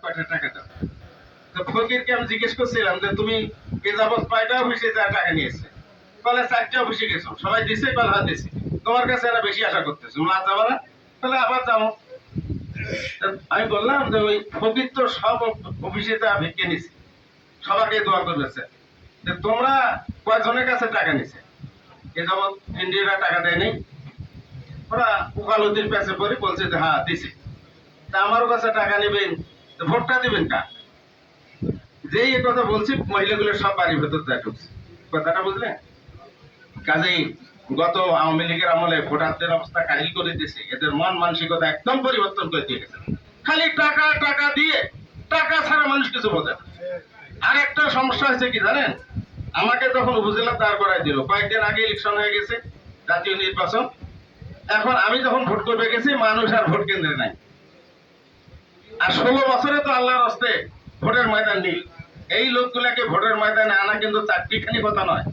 কয়টা টাকা দাও। তো ফকিরকে আমি জিজ্ঞেস করছিলাম যে তুমি এ যাবৎ কয়টা অফিসে যা টাকা নিয়েছে? বলে 4টা অফিসে গেছো, সবাই দিছে? বলে হ্যাঁ দিছে। তোমার কাছে এরা বেশি আশা করতেছে, আজ যাবা না? তাহলে আবার যাবো। আমি বললাম যে ওই ফকির তো সব অফিসে যা ভিক্ষে নিছে, সবাইকে দোয়া করতেছে, তোমরা কয়জনের কাছে টাকা নিছে? এ যাবৎ ইন্ডিয়ারা টাকা দেয়নি। ওরা উকালতির পেছে পড়ে বলছে যে হ্যাঁ দিছে। তা আমারও কাছে টাকা নেবেন, ভোটটা দিবেন কা? যেই এ কথা বলছি মহিলাগুলো সব বাড়ির ভেতর যায় ঢুকছে। কথাটা বুঝলেন? কাজেই গত আওয়ামী লীগের আমলে ভোটারদের অবস্থা কাহিল করে দিয়েছে, এদের মন মানসিকতা একদম পরিবর্তন করে দিয়ে গেছে। খালি টাকা টাকা দিয়ে, টাকা ছাড়া মানুষ কিছু বোঝে না। আর একটা সমস্যা হয়েছে কি জানেন? আমাকে তখন উপজেলা দাঁড় করাই দিল, কয়েকদিন আগে ইলেকশন হয়ে গেছে, জাতীয় নির্বাচন। এখন আমি যখন ভোট করতে গেছি, মানুষ আর ভোট কেন্দ্রে নাই। আর 16 বছরে তো আল্লাহর হস্তে ভোটের ময়দান নেই। এই লোকগুলাকে ভোটের ময়দানে আনা কিন্তু চারটিখানি কথা নয়।